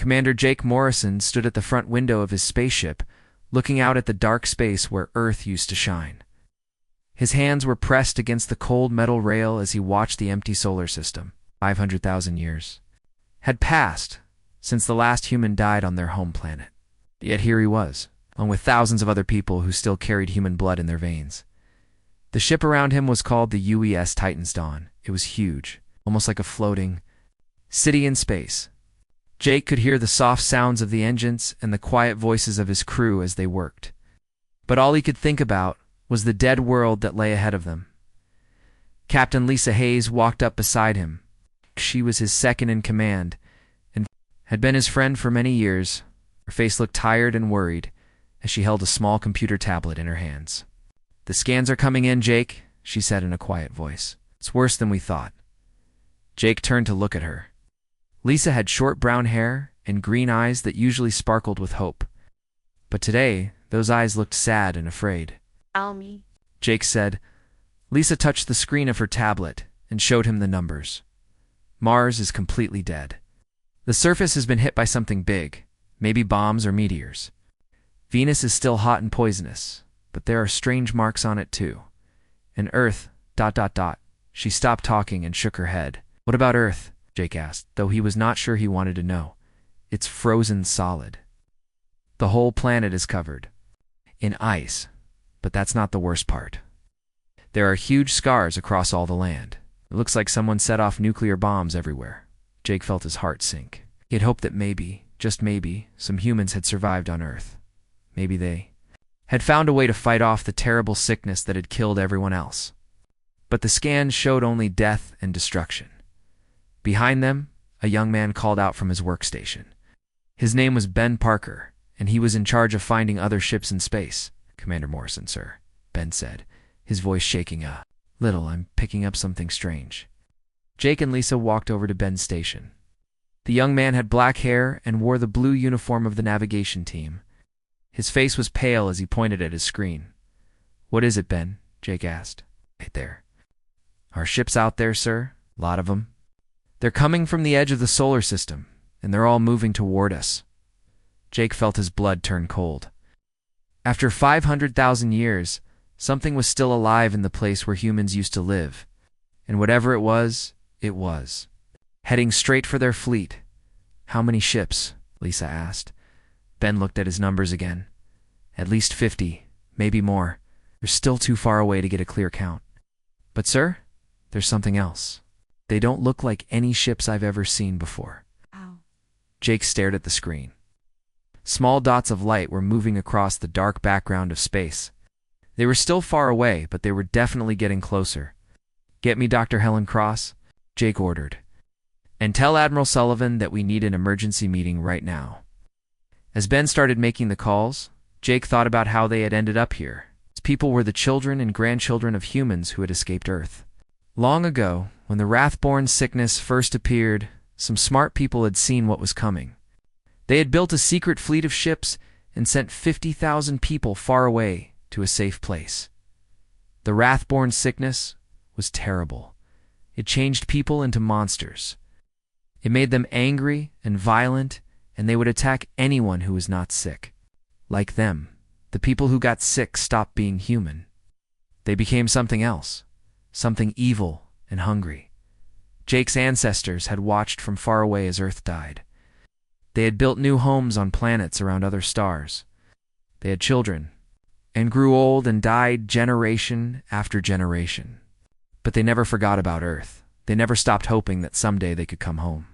Commander Jake Morrison stood at the front window of his spaceship, looking out at the dark space where Earth used to shine. His hands were pressed against the cold metal rail as he watched the empty solar system. 500,000 years had passed since the last human died on their home planet. Yet here he was, along with thousands of other people who still carried human blood in their veins. The ship around him was called the UES Titan's Dawn. It was huge, almost like a floating city in space. Jake could hear the soft sounds of the engines and the quiet voices of his crew as they worked. But all he could think about was the dead world that lay ahead of them. Captain Lisa Hayes walked up beside him. She was his second in command and had been his friend for many years. Her face looked tired and worried as she held a small computer tablet in her hands. "The scans are coming in, Jake," she said in a quiet voice. "It's worse than we thought." Jake turned to look at her. Lisa had short brown hair and green eyes that usually sparkled with hope. But today, those eyes looked sad and afraid. "Almy," Jake said. Lisa touched the screen of her tablet and showed him the numbers. Mars is completely dead. The surface has been hit by something big, maybe bombs or meteors. Venus is still hot and poisonous, but there are strange marks on it too. And Earth, ... She stopped talking and shook her head. "What about Earth?" Jake asked, though he was not sure he wanted to know. "It's frozen solid. The whole planet is covered in ice, but that's not the worst part. There are huge scars across all the land. It looks like someone set off nuclear bombs everywhere." Jake felt his heart sink. He had hoped that maybe, just maybe, some humans had survived on Earth. Maybe they had found a way to fight off the terrible sickness that had killed everyone else. But the scans showed only death and destruction. Behind them, a young man called out from his workstation. His name was Ben Parker, and he was in charge of finding other ships in space. "Commander Morrison, sir," Ben said, his voice shaking a little. "I'm picking up something strange." Jake and Lisa walked over to Ben's station. The young man had black hair and wore the blue uniform of the navigation team. His face was pale as he pointed at his screen. "What is it, Ben?" Jake asked. "Right there." "Our ship's out there, sir. A lot of them. They're coming from the edge of the solar system, and they're all moving toward us." Jake felt his blood turn cold. After 500,000 years, something was still alive in the place where humans used to live. And whatever it was, heading straight for their fleet. "How many ships?" Lisa asked. Ben looked at his numbers again. "At least 50, maybe more. They're still too far away to get a clear count." "But sir, there's something else. They don't look like any ships I've ever seen before." "Ow." Jake stared at the screen. Small dots of light were moving across the dark background of space. They were still far away, but they were definitely getting closer. "Get me Dr. Helen Cross," Jake ordered. "And tell Admiral Sullivan that we need an emergency meeting right now." As Ben started making the calls, Jake thought about how they had ended up here. These people were the children and grandchildren of humans who had escaped Earth. Long ago, when the Wrathborn sickness first appeared, some smart people had seen what was coming. They had built a secret fleet of ships and sent 50,000 people far away to a safe place. The Wrathborn sickness was terrible. It changed people into monsters. It made them angry and violent, and they would attack anyone who was not sick. Like them, the people who got sick stopped being human. They became something else, something evil and hungry. Jake's ancestors had watched from far away as Earth died. They had built new homes on planets around other stars. They had children, and grew old and died generation after generation. But they never forgot about Earth. They never stopped hoping that someday they could come home.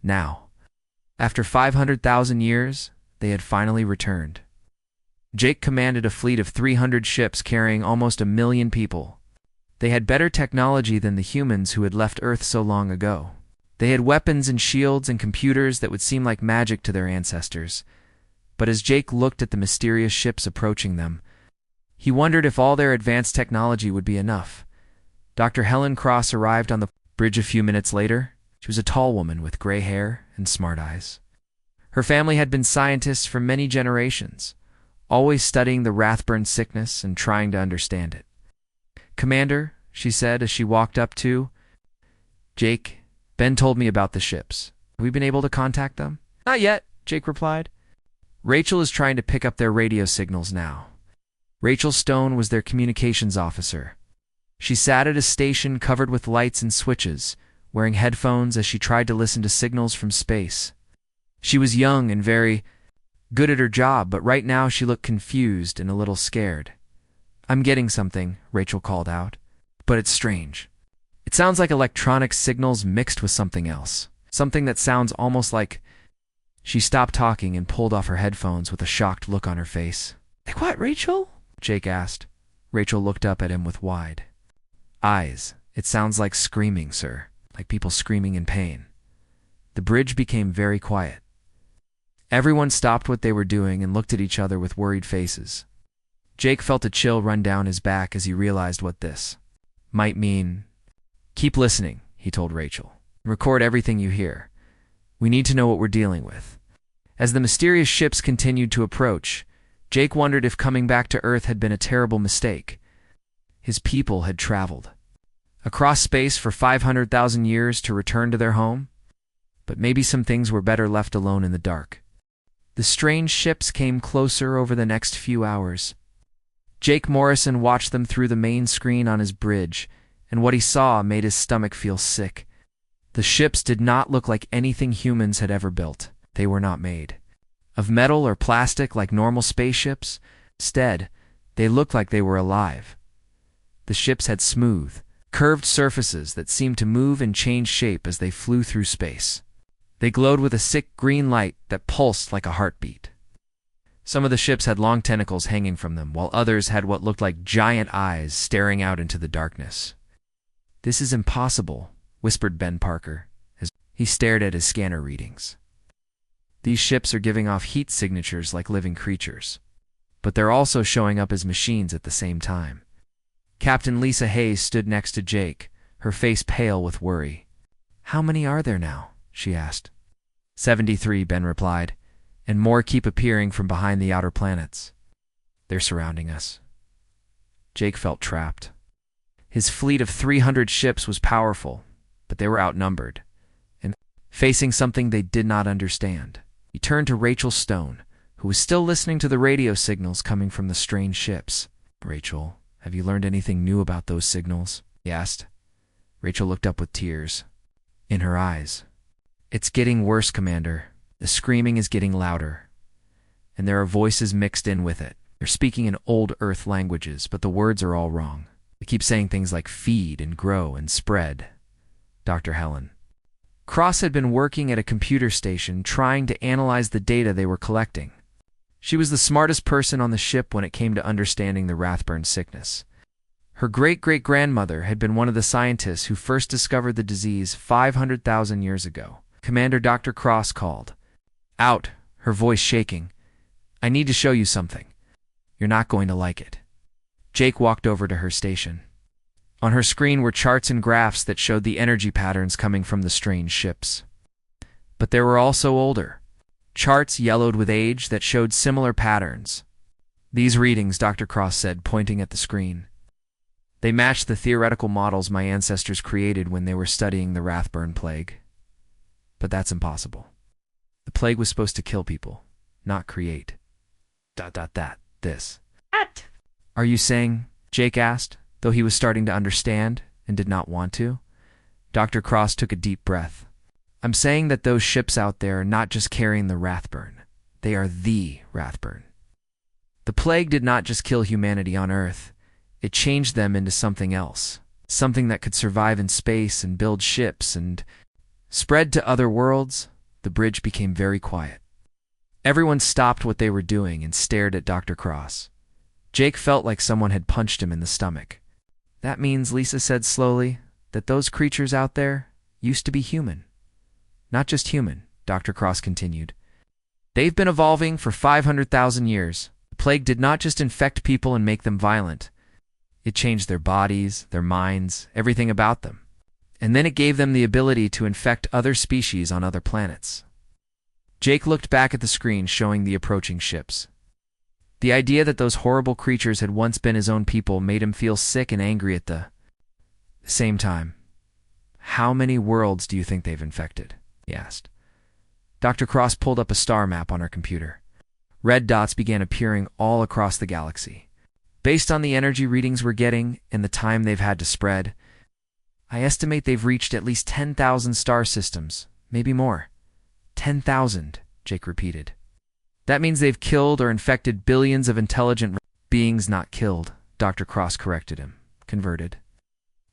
Now, after 500,000 years, they had finally returned. Jake commanded a fleet of 300 ships carrying almost 1 million people. They had better technology than the humans who had left Earth so long ago. They had weapons and shields and computers that would seem like magic to their ancestors. But as Jake looked at the mysterious ships approaching them, he wondered if all their advanced technology would be enough. Dr. Helen Cross arrived on the bridge a few minutes later. She was a tall woman with gray hair and smart eyes. Her family had been scientists for many generations, always studying the Wrathborn sickness and trying to understand it. "Commander," she said as she walked up to Jake, "Ben told me about the ships. Have we been able to contact them?" Not yet, Jake replied. Rachel is trying to pick up their radio signals now. Rachel Stone was their communications officer. She sat at a station covered with lights and switches, wearing headphones as she tried to listen to signals from space. She was young and very good at her job, but right now she looked confused and a little scared. I'm getting something, Rachel called out, but it's strange. It sounds like electronic signals mixed with something else, something that sounds almost like... She stopped talking and pulled off her headphones with a shocked look on her face. Like what, Rachel? Jake asked. Rachel looked up at him with wide eyes. It sounds like screaming, sir, like people screaming in pain. The bridge became very quiet. Everyone stopped what they were doing and looked at each other with worried faces. Jake felt a chill run down his back as he realized what this might mean. Keep listening, he told Rachel. Record everything you hear. We need to know what we're dealing with. As the mysterious ships continued to approach, Jake wondered if coming back to Earth had been a terrible mistake. His people had traveled across space for 500,000 years to return to their home, but maybe some things were better left alone in the dark. The strange ships came closer over the next few hours. Jake Morrison watched them through the main screen on his bridge, and what he saw made his stomach feel sick. The ships did not look like anything humans had ever built. They were not made of metal or plastic like normal spaceships. Instead, they looked like they were alive. The ships had smooth, curved surfaces that seemed to move and change shape as they flew through space. They glowed with a sick green light that pulsed like a heartbeat. Some of the ships had long tentacles hanging from them, while others had what looked like giant eyes staring out into the darkness. This is impossible, whispered Ben Parker, as he stared at his scanner readings. These ships are giving off heat signatures like living creatures, but they're also showing up as machines at the same time. Captain Lisa Hayes stood next to Jake, her face pale with worry. How many are there now? She asked. 73, Ben replied, and more keep appearing from behind the outer planets. They're surrounding us. Jake felt trapped. His fleet of 300 ships was powerful, but they were outnumbered, and facing something they did not understand. He turned to Rachel Stone, who was still listening to the radio signals coming from the strange ships. Rachel, have you learned anything new about those signals? He asked. Rachel looked up with tears in her eyes. It's getting worse, Commander. The screaming is getting louder, and there are voices mixed in with it. They're speaking in old Earth languages, but the words are all wrong. They keep saying things like feed and grow and spread. Dr. Helen Cross had been working at a computer station trying to analyze the data they were collecting. She was the smartest person on the ship when it came to understanding the Wrathborn sickness. Her great-great-grandmother had been one of the scientists who first discovered the disease 500,000 years ago. Commander Dr. Cross called. Out, her voice shaking. I need to show you something. You're not going to like it. Jake walked over to her station. On her screen were charts and graphs that showed the energy patterns coming from the strange ships. But there were also older charts yellowed with age that showed similar patterns. These readings, Dr. Cross said, pointing at the screen. They matched the theoretical models my ancestors created when they were studying the Wrathborn plague. But that's impossible. The plague was supposed to kill people, not create. This. What? Are you saying? Jake asked, though he was starting to understand and did not want to. Dr. Cross took a deep breath. I'm saying that those ships out there are not just carrying the Wrathborn. They are the Wrathborn. The plague did not just kill humanity on Earth. It changed them into something else. Something that could survive in space and build ships and spread to other worlds. The bridge became very quiet. Everyone stopped what they were doing and stared at Dr. Cross. Jake felt like someone had punched him in the stomach. That means, Lisa said slowly, that those creatures out there used to be human. Not just human, Dr. Cross continued. They've been evolving for 500,000 years. The plague did not just infect people and make them violent. It changed their bodies, their minds, everything about them. And then it gave them the ability to infect other species on other planets. Jake looked back at the screen showing the approaching ships. The idea that those horrible creatures had once been his own people made him feel sick and angry at the same time. How many worlds do you think they've infected? He asked. Dr. Cross pulled up a star map on her computer. Red dots began appearing all across the galaxy. Based on the energy readings we're getting and the time they've had to spread, I estimate they've reached at least 10,000 star systems, maybe more. 10,000, Jake repeated. That means they've killed or infected billions of intelligent beings. Not killed, Dr. Cross corrected him. Converted.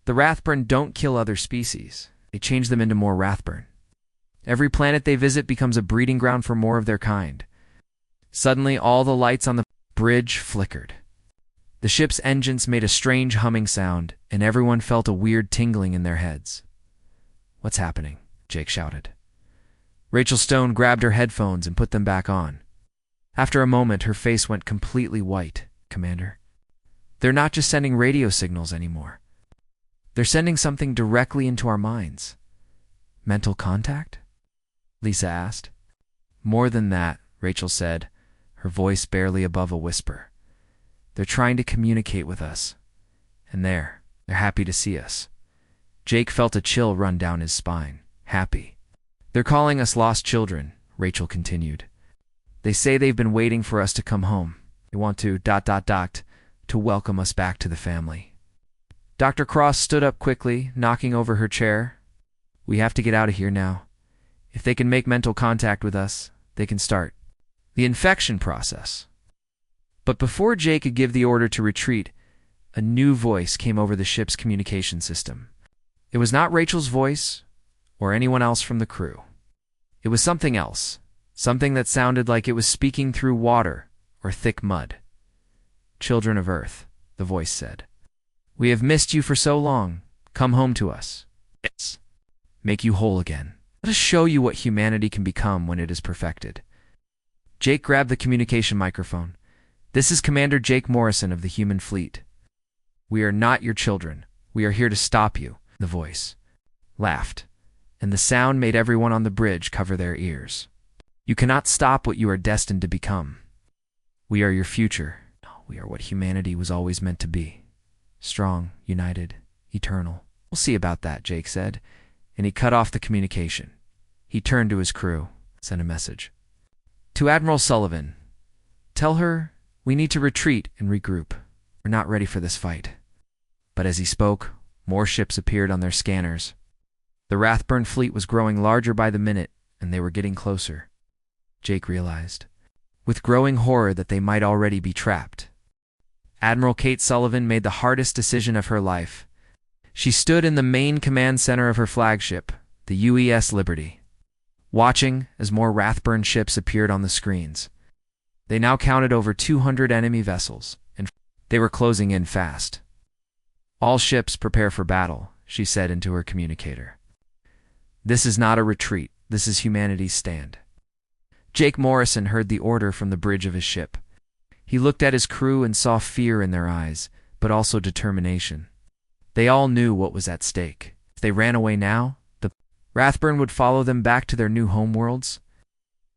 The Wrathborn don't kill other species. They change them into more Wrathborn. Every planet they visit becomes a breeding ground for more of their kind. Suddenly, all the lights on the bridge flickered. The ship's engines made a strange humming sound, and everyone felt a weird tingling in their heads. "What's happening?" Jake shouted. Rachel Stone grabbed her headphones and put them back on. After a moment, her face went completely white. "Commander, they're not just sending radio signals anymore. They're sending something directly into our minds." "Mental contact?" Lisa asked. "More than that," Rachel said, her voice barely above a whisper. "They're trying to communicate with us. And they're happy to see us." Jake felt a chill run down his spine. Happy. "They're calling us lost children," Rachel continued. "They say they've been waiting for us to come home. They want to ... to welcome us back to the family." Dr. Cross stood up quickly, knocking over her chair. "We have to get out of here now. If they can make mental contact with us, they can start the infection process." But before Jake could give the order to retreat, a new voice came over the ship's communication system. It was not Rachel's voice or anyone else from the crew. It was something else, something that sounded like it was speaking through water or thick mud. "Children of Earth," the voice said. "We have missed you for so long. Come home to us. Yes. Make you whole again. Let us show you what humanity can become when it is perfected." Jake grabbed the communication microphone. "This is Commander Jake Morrison of the human fleet. We are not your children. We are here to stop you," the voice laughed, and the sound made everyone on the bridge cover their ears. "You cannot stop what you are destined to become. We are your future. We are what humanity was always meant to be. Strong, united, eternal." "We'll see about that," Jake said, and he cut off the communication. He turned to his crew, sent a message. "To Admiral Sullivan, tell her we need to retreat and regroup. We're not ready for this fight." But as he spoke, more ships appeared on their scanners. The Wrathborn fleet was growing larger by the minute, and they were getting closer. Jake realized, with growing horror, that they might already be trapped. Admiral Kate Sullivan made the hardest decision of her life. She stood in the main command center of her flagship, the UES Liberty, watching as more Wrathborn ships appeared on the screens. They now counted over 200 enemy vessels, and they were closing in fast. "All ships prepare for battle," she said into her communicator. "This is not a retreat. This is humanity's stand." Jake Morrison heard the order from the bridge of his ship. He looked at his crew and saw fear in their eyes, but also determination. They all knew what was at stake. If they ran away now, the Wrathborn would follow them back to their new homeworlds.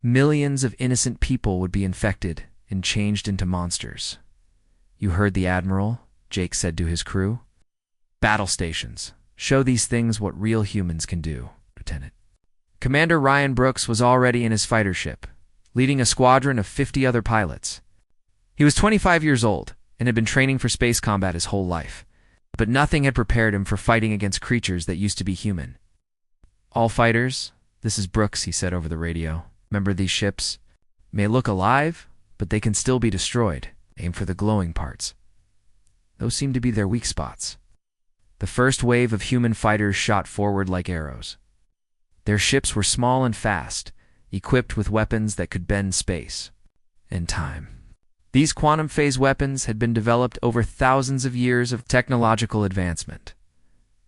Millions of innocent people would be infected and changed into monsters. "You heard the Admiral," Jake said to his crew. "Battle stations. Show these things what real humans can do, Lieutenant." Commander Ryan Brooks was already in his fighter ship, leading a squadron of 50 other pilots. He was 25 years old and had been training for space combat his whole life, but nothing had prepared him for fighting against creatures that used to be human. "All fighters, this is Brooks," he said over the radio. "Remember, these ships may look alive, but they can still be destroyed. Aim for the glowing parts. Those seem to be their weak spots." The first wave of human fighters shot forward like arrows. Their ships were small and fast, equipped with weapons that could bend space and time. These quantum phase weapons had been developed over thousands of years of technological advancement.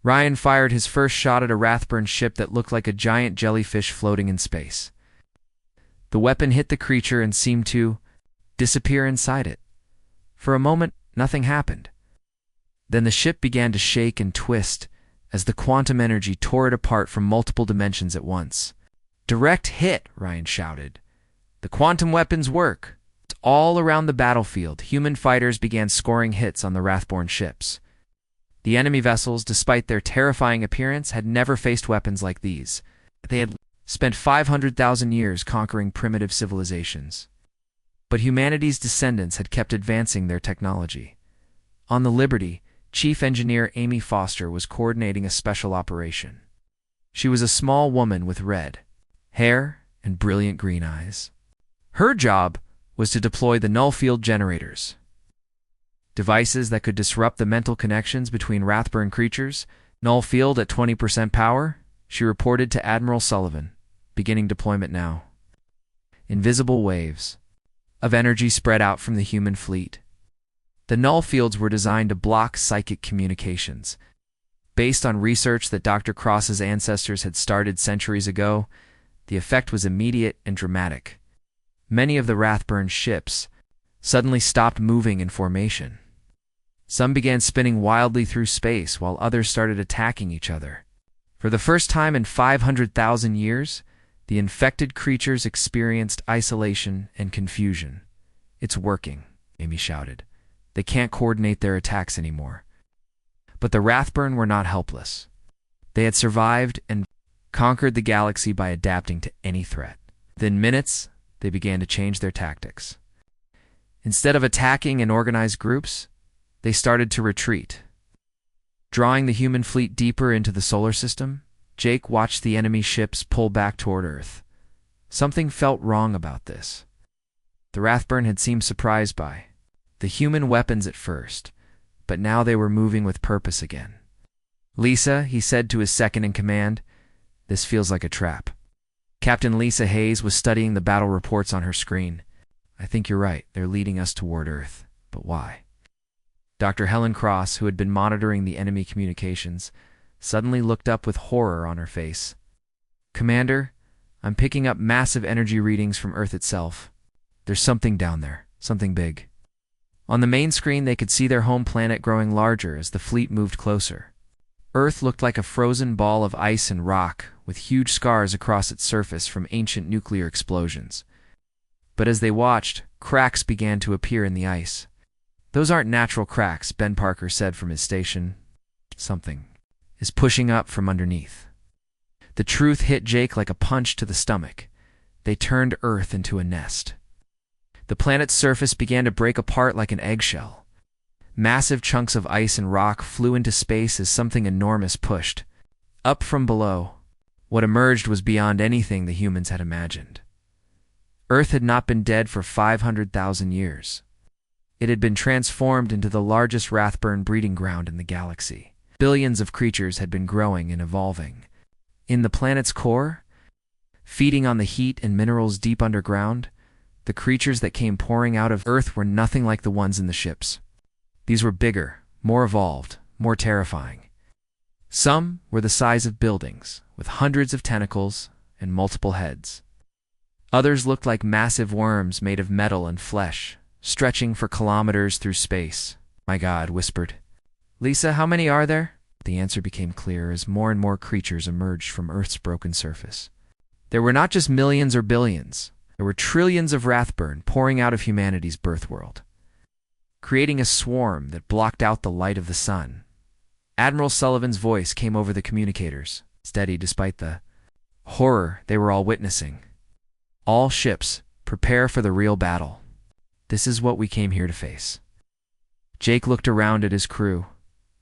Ryan fired his first shot at a Wrathborn ship that looked like a giant jellyfish floating in space. The weapon hit the creature and seemed to disappear inside it. For a moment, nothing happened. Then the ship began to shake and twist as the quantum energy tore it apart from multiple dimensions at once. "Direct hit," Ryan shouted. "The quantum weapons work." All around the battlefield, human fighters began scoring hits on the Wrathborn ships. The enemy vessels, despite their terrifying appearance, had never faced weapons like these. They had spent 500,000 years conquering primitive civilizations. But humanity's descendants had kept advancing their technology. On the Liberty, Chief Engineer Amy Foster was coordinating a special operation. She was a small woman with red hair and brilliant green eyes. Her job was to deploy the null field generators, devices that could disrupt the mental connections between Wrathborn creatures. Null field at 20% power, she reported to Admiral Sullivan. Beginning deployment now. Invisible waves of energy spread out from the human fleet. The null fields were designed to block psychic communications. Based on research that Dr. Cross's ancestors had started centuries ago, the effect was immediate and dramatic. Many of the Wrathborn ships suddenly stopped moving in formation. Some began spinning wildly through space while others started attacking each other. For the first time in 500,000 years, the infected creatures experienced isolation and confusion. "It's working," Amy shouted. "They can't coordinate their attacks anymore." But the Wrathborn were not helpless. They had survived and conquered the galaxy by adapting to any threat. Within minutes, they began to change their tactics. Instead of attacking in organized groups, they started to retreat. Drawing the human fleet deeper into the solar system, Jake watched the enemy ships pull back toward Earth. Something felt wrong about this. The Wrathborn had seemed surprised by the human weapons at first, but now they were moving with purpose again. "Lisa," he said to his second-in-command, "this feels like a trap." Captain Lisa Hayes was studying the battle reports on her screen. "I think you're right. They're leading us toward Earth. But why?" Dr. Helen Cross, who had been monitoring the enemy communications, suddenly looked up with horror on her face. "Commander, I'm picking up massive energy readings from Earth itself. There's something down there, something big." On the main screen, they could see their home planet growing larger as the fleet moved closer. Earth looked like a frozen ball of ice and rock, with huge scars across its surface from ancient nuclear explosions. But as they watched, cracks began to appear in the ice. "Those aren't natural cracks," Ben Parker said from his station. "Something is pushing up from underneath." The truth hit Jake like a punch to the stomach. They turned Earth into a nest. The planet's surface began to break apart like an eggshell. Massive chunks of ice and rock flew into space as something enormous pushed up from below. What emerged was beyond anything the humans had imagined. Earth had not been dead for 500,000 years. It had been transformed into the largest Wrathborn breeding ground in the galaxy. Billions of creatures had been growing and evolving. In the planet's core, feeding on the heat and minerals deep underground, the creatures that came pouring out of Earth were nothing like the ones in the ships. These were bigger, more evolved, more terrifying. Some were the size of buildings, with hundreds of tentacles and multiple heads. Others looked like massive worms made of metal and flesh, stretching for kilometers through space. "My God," whispered Lisa, "how many are there?" The answer became clear as more and more creatures emerged from Earth's broken surface. There were not just millions or billions. There were trillions of Wrathborn pouring out of humanity's birth world, creating a swarm that blocked out the light of the sun. Admiral Sullivan's voice came over the communicators, steady despite the horror they were all witnessing. "All ships, prepare for the real battle. This is what we came here to face." Jake looked around at his crew.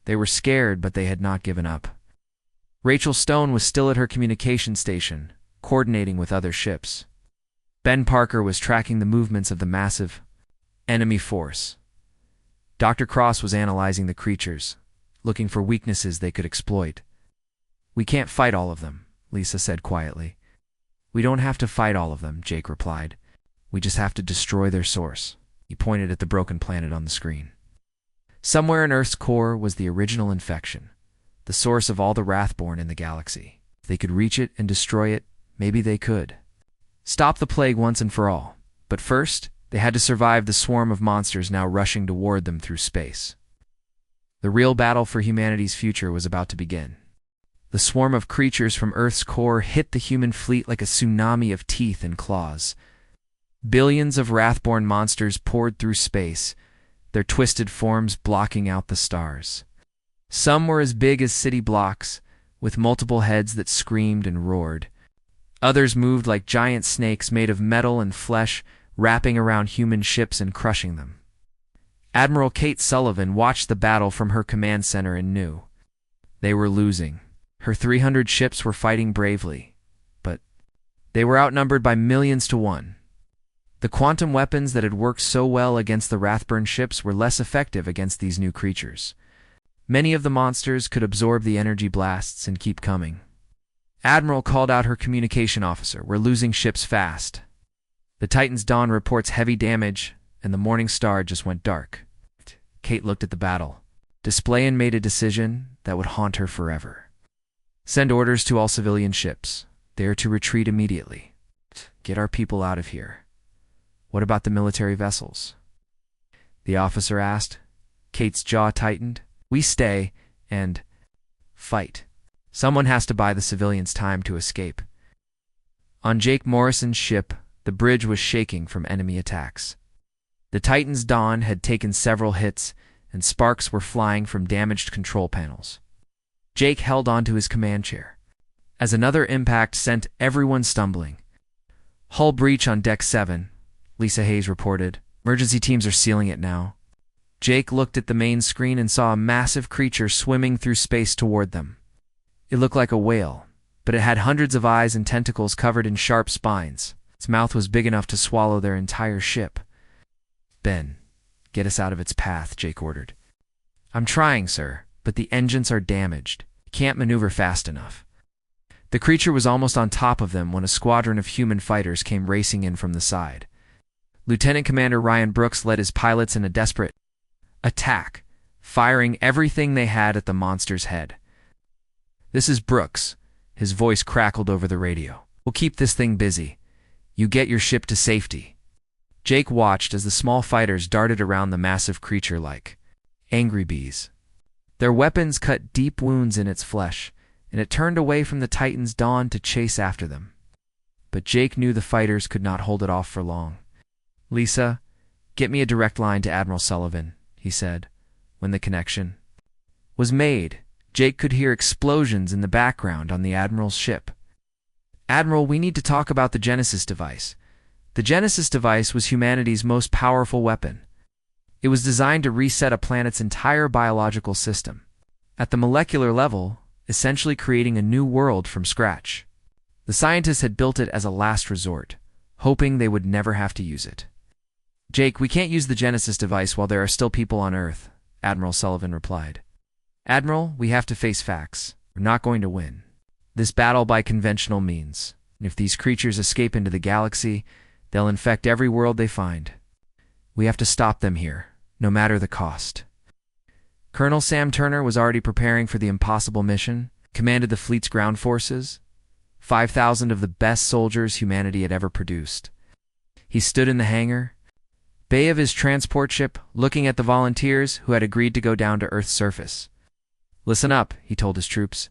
They were scared, but they had not given up. Rachel Stone was still at her communication station, coordinating with other ships. Ben Parker was tracking the movements of the massive enemy force. Dr. Cross was analyzing the creatures, looking for weaknesses they could exploit. "We can't fight all of them," Lisa said quietly. "We don't have to fight all of them," Jake replied. "We just have to destroy their source." He pointed at the broken planet on the screen. Somewhere in Earth's core was the original infection, the source of all the Wrathborn in the galaxy. If they could reach it and destroy it, maybe they could stop the plague once and for all. But first, they had to survive the swarm of monsters now rushing toward them through space. The real battle for humanity's future was about to begin. The swarm of creatures from Earth's core hit the human fleet like a tsunami of teeth and claws. Billions of Wrathborn monsters poured through space, their twisted forms blocking out the stars. Some were as big as city blocks, with multiple heads that screamed and roared. Others moved like giant snakes made of metal and flesh, wrapping around human ships and crushing them. Admiral Kate Sullivan watched the battle from her command center and knew they were losing. Her 300 ships were fighting bravely, but they were outnumbered by millions to one. The quantum weapons that had worked so well against the Wrathborn ships were less effective against these new creatures. Many of the monsters could absorb the energy blasts and keep coming. Admiral called out her communication officer. We're losing ships fast. The Titan's Dawn reports heavy damage, and the Morning Star just went dark. Kate looked at the battle. Displayin made a decision that would haunt her forever. Send orders to all civilian ships. They are to retreat immediately. Get our people out of here. What about the military vessels? The officer asked. Kate's jaw tightened. We stay and fight. Someone has to buy the civilians time to escape. On Jake Morrison's ship, the bridge was shaking from enemy attacks. The Titan's Dawn had taken several hits, and sparks were flying from damaged control panels. Jake held onto his command chair, as another impact sent everyone stumbling. Hull breach on Deck 7, Lisa Hayes reported. Emergency teams are sealing it now. Jake looked at the main screen and saw a massive creature swimming through space toward them. It looked like a whale, but it had hundreds of eyes and tentacles covered in sharp spines. Its mouth was big enough to swallow their entire ship. Ben, get us out of its path, Jake ordered. I'm trying, sir, but the engines are damaged. You can't maneuver fast enough. The creature was almost on top of them when a squadron of human fighters came racing in from the side. Lieutenant Commander Ryan Brooks led his pilots in a desperate attack, firing everything they had at the monster's head. This is Brooks. His voice crackled over the radio. We'll keep this thing busy. You get your ship to safety. Jake watched as the small fighters darted around the massive creature like angry bees. Their weapons cut deep wounds in its flesh, and it turned away from the Titan's Dawn to chase after them. But Jake knew the fighters could not hold it off for long. Lisa, get me a direct line to Admiral Sullivan, he said. When the connection was made, Jake could hear explosions in the background on the Admiral's ship. Admiral, we need to talk about the Genesis device. The Genesis device was humanity's most powerful weapon. It was designed to reset a planet's entire biological system. At the molecular level, essentially creating a new world from scratch. The scientists had built it as a last resort, hoping they would never have to use it. Jake, we can't use the Genesis device while there are still people on Earth, Admiral Sullivan replied. Admiral, we have to face facts. We're not going to win this battle by conventional means. And if these creatures escape into the galaxy, they'll infect every world they find. We have to stop them here, no matter the cost. Colonel Sam Turner was already preparing for the impossible mission, commanded the fleet's ground forces, 5,000 of the best soldiers humanity had ever produced. He stood in the hangar, bay of his transport ship, looking at the volunteers who had agreed to go down to Earth's surface. Listen up, he told his troops.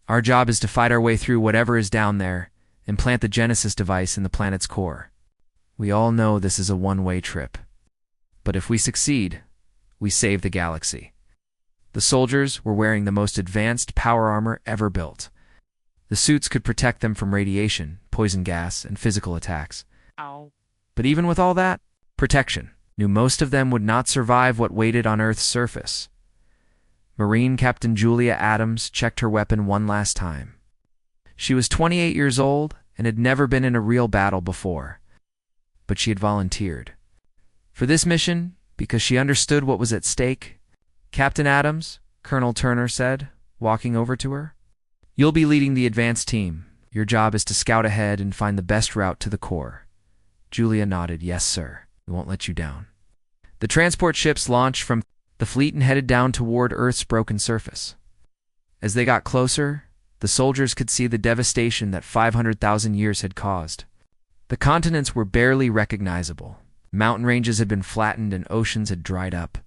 Our job is to fight our way through whatever is down there and plant the Genesis device in the planet's core. We all know this is a one-way trip. But if we succeed, we save the galaxy. The soldiers were wearing the most advanced power armor ever built. The suits could protect them from radiation, poison gas, and physical attacks. Ow. But even with all that protection, knew most of them would not survive what waited on Earth's surface. Marine Captain Julia Adams checked her weapon one last time. She was 28 years old and had never been in a real battle before. But she had volunteered for this mission because she understood what was at stake. Captain Adams, Colonel Turner said, walking over to her. You'll be leading the advance team. Your job is to scout ahead and find the best route to the core. Julia nodded. Yes, sir. We won't let you down. The transport ships launched from the fleet and headed down toward Earth's broken surface. As they got closer, the soldiers could see the devastation that 500,000 years had caused. The continents were barely recognizable. Mountain ranges had been flattened and oceans had dried up.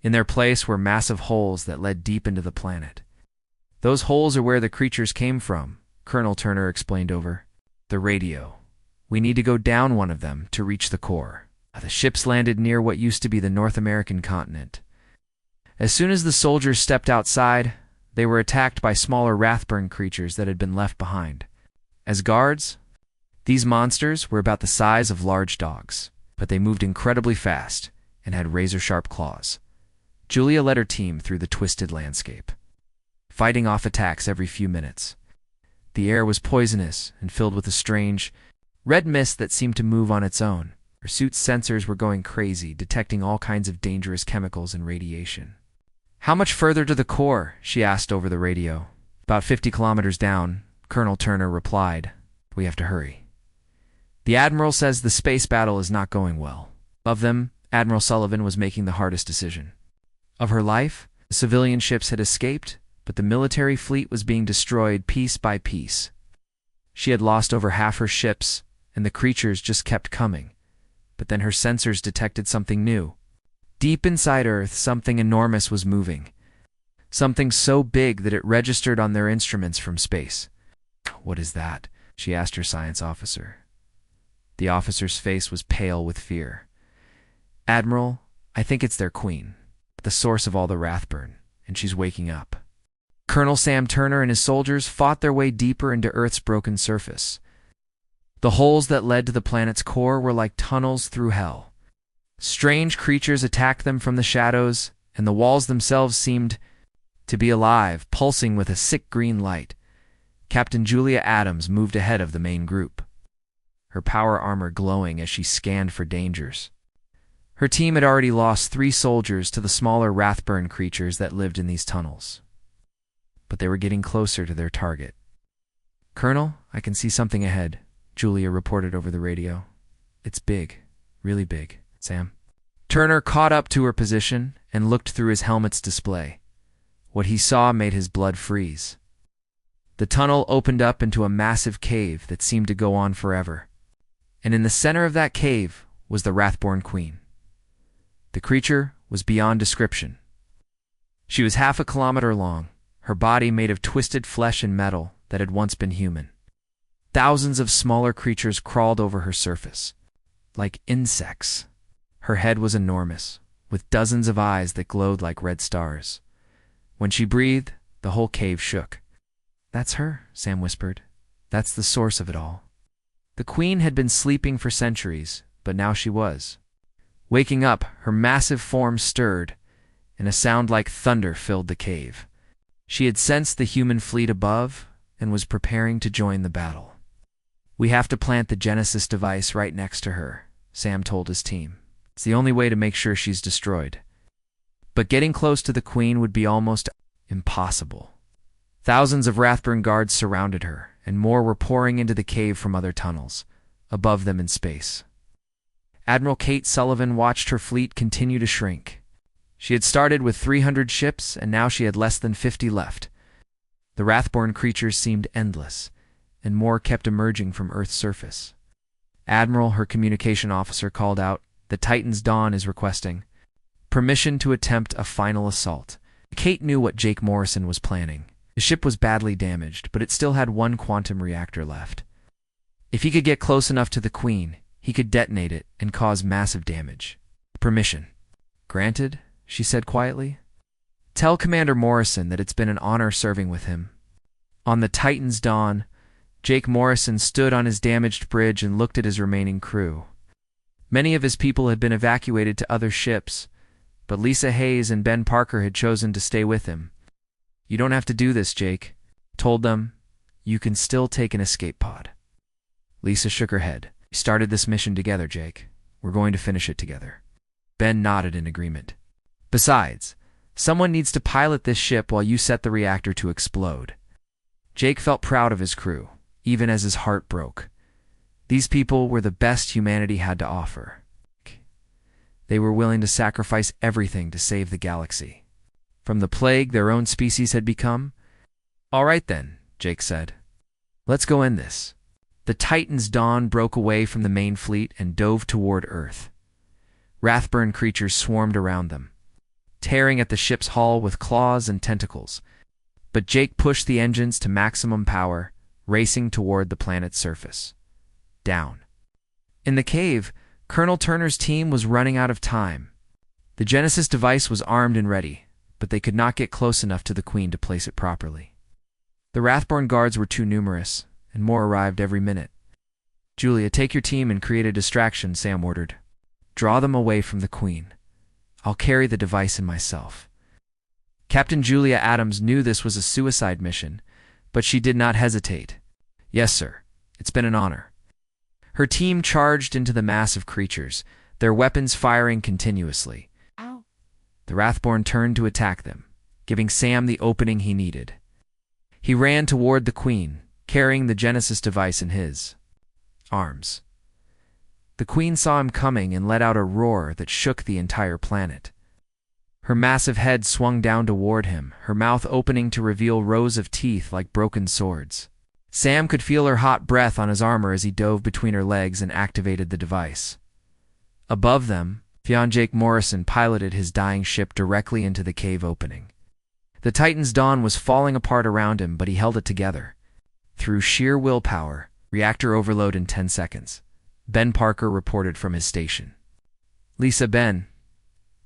In their place were massive holes that led deep into the planet. Those holes are where the creatures came from, Colonel Turner explained over the radio. We need to go down one of them to reach the core. The ships landed near what used to be the North American continent. As soon as the soldiers stepped outside, they were attacked by smaller Wrathborn creatures that had been left behind. As guards, these monsters were about the size of large dogs, but they moved incredibly fast and had razor-sharp claws. Julia led her team through the twisted landscape, fighting off attacks every few minutes. The air was poisonous and filled with a strange, red mist that seemed to move on its own. Her suit's sensors were going crazy, detecting all kinds of dangerous chemicals and radiation. "How much further to the core?" she asked over the radio. "About 50 kilometers down," Colonel Turner replied. "We have to hurry." "The Admiral says the space battle is not going well." Above them, Admiral Sullivan was making the hardest decision of her life. The civilian ships had escaped, but the military fleet was being destroyed piece by piece. She had lost over half her ships, and the creatures just kept coming. But then her sensors detected something new. Deep inside Earth, something enormous was moving. Something so big that it registered on their instruments from space. "What is that?" she asked her science officer. The officer's face was pale with fear. "Admiral, I think it's their queen, the source of all the Wrathborn, and she's waking up." Colonel Sam Turner and his soldiers fought their way deeper into Earth's broken surface. The holes that led to the planet's core were like tunnels through hell. Strange creatures attacked them from the shadows, and the walls themselves seemed to be alive, pulsing with a sick green light. Captain Julia Adams moved ahead of the main group, her power armor glowing as she scanned for dangers. Her team had already lost 3 soldiers to the smaller Wrathborn creatures that lived in these tunnels, but they were getting closer to their target. "Colonel, I can see something ahead," Julia reported over the radio. "It's big, really big, Sam." Turner caught up to her position and looked through his helmet's display. What he saw made his blood freeze. The tunnel opened up into a massive cave that seemed to go on forever. And in the center of that cave was the Wrathborn Queen. The creature was beyond description. She was half a kilometer long, her body made of twisted flesh and metal that had once been human. Thousands of smaller creatures crawled over her surface, like insects. Her head was enormous, with dozens of eyes that glowed like red stars. When she breathed, the whole cave shook. "That's her," Sam whispered. "That's the source of it all." The queen had been sleeping for centuries, but now she was. Waking up, her massive form stirred, and a sound like thunder filled the cave. She had sensed the human fleet above and was preparing to join the battle. "We have to plant the Genesis device right next to her," Sam told his team. "It's the only way to make sure she's destroyed." But getting close to the queen would be almost impossible. Thousands of Wrathborn guards surrounded her, and more were pouring into the cave from other tunnels, above them in space. Admiral Kate Sullivan watched her fleet continue to shrink. She had started with 300 ships, and now she had less than 50 left. The Wrathborn creatures seemed endless, and more kept emerging from Earth's surface. "Admiral," her communication officer called out, "the Titan's Dawn is requesting permission to attempt a final assault." Kate knew what Jake Morrison was planning. The ship was badly damaged, but it still had 1 quantum reactor left. If he could get close enough to the Queen, he could detonate it and cause massive damage. "Permission." "Granted," she said quietly. "Tell Commander Morrison that it's been an honor serving with him." On the Titan's Dawn, Jake Morrison stood on his damaged bridge and looked at his remaining crew. Many of his people had been evacuated to other ships, but Lisa Hayes and Ben Parker had chosen to stay with him. "You don't have to do this, Jake," told them. "You can still take an escape pod." Lisa shook her head. "We started this mission together, Jake. We're going to finish it together." Ben nodded in agreement. "Besides, someone needs to pilot this ship while you set the reactor to explode." Jake felt proud of his crew, even as his heart broke. These people were the best humanity had to offer. They were willing to sacrifice everything to save the galaxy from the plague their own species had become. "All right then," Jake said. "Let's go end this." The Titan's Dawn broke away from the main fleet and dove toward Earth. Wrathborn creatures swarmed around them, tearing at the ship's hull with claws and tentacles. But Jake pushed the engines to maximum power, racing toward the planet's surface. Down. In the cave, Colonel Turner's team was running out of time. The Genesis device was armed and ready, but they could not get close enough to the Queen to place it properly. The Wrathborn guards were too numerous, and more arrived every minute. "Julia, take your team and create a distraction," Sam ordered. "Draw them away from the Queen. I'll carry the device in myself." Captain Julia Adams knew this was a suicide mission, but she did not hesitate. "Yes, sir. It's been an honor." Her team charged into the mass of creatures, their weapons firing continuously. Ow. The Wrathborn turned to attack them, giving Sam the opening he needed. He ran toward the Queen, carrying the Genesis device in his arms. The Queen saw him coming and let out a roar that shook the entire planet. Her massive head swung down toward him, her mouth opening to reveal rows of teeth like broken swords. Sam could feel her hot breath on his armor as he dove between her legs and activated the device. Above them, Jake Morrison piloted his dying ship directly into the cave opening. The Titan's dawn was falling apart around him, but he held it together. Through sheer willpower, reactor overload in 10 seconds. Ben Parker reported from his station. "Lisa, Ben,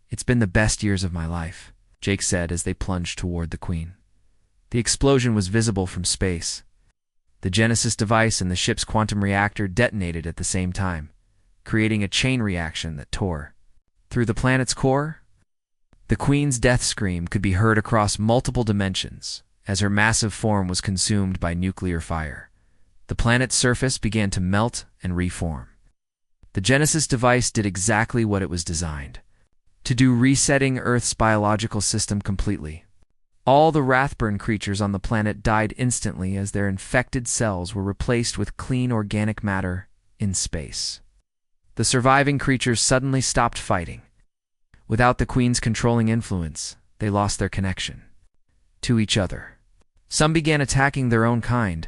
it's been the best years of my life," Jake said as they plunged toward the Queen. The explosion was visible from space. The Genesis device and the ship's quantum reactor detonated at the same time, creating a chain reaction that tore through the planet's core. The Queen's death scream could be heard across multiple dimensions as her massive form was consumed by nuclear fire. The planet's surface began to melt and reform. The Genesis device did exactly what it was designed to do, resetting Earth's biological system completely. All the Wrathborn creatures on the planet died instantly as their infected cells were replaced with clean organic matter in space. The surviving creatures suddenly stopped fighting. Without the Queen's controlling influence, they lost their connection to each other. Some began attacking their own kind,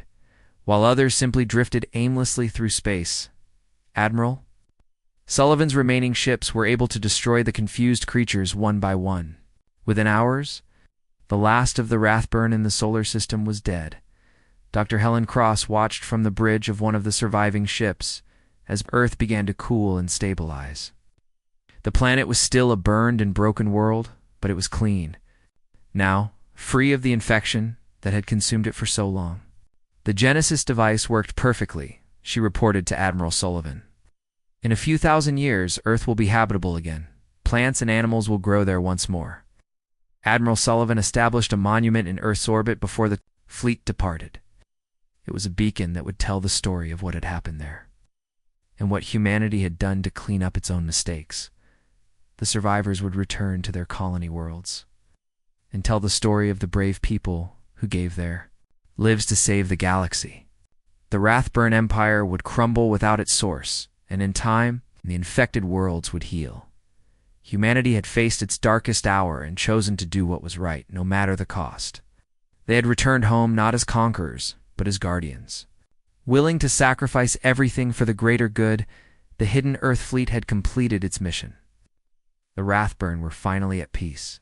while others simply drifted aimlessly through space. Admiral Sullivan's remaining ships were able to destroy the confused creatures one by one. Within hours, the last of the Wrathborn in the solar system was dead. Dr. Helen Cross watched from the bridge of one of the surviving ships as Earth began to cool and stabilize. The planet was still a burned and broken world, but it was clean. Now, free of the infection that had consumed it for so long. The Genesis device worked perfectly, she reported to Admiral Sullivan. "In a few thousand years, Earth will be habitable again. Plants and animals will grow there once more." Admiral Sullivan established a monument in Earth's orbit before the fleet departed. It was a beacon that would tell the story of what had happened there, and what humanity had done to clean up its own mistakes. The survivors would return to their colony worlds and tell the story of the brave people who gave their lives to save the galaxy. The Wrathborn Empire would crumble without its source, and in time, the infected worlds would heal. Humanity had faced its darkest hour and chosen to do what was right, no matter the cost. They had returned home not as conquerors, but as guardians. Willing to sacrifice everything for the greater good, the hidden Earth fleet had completed its mission. The Wrathborn were finally at peace.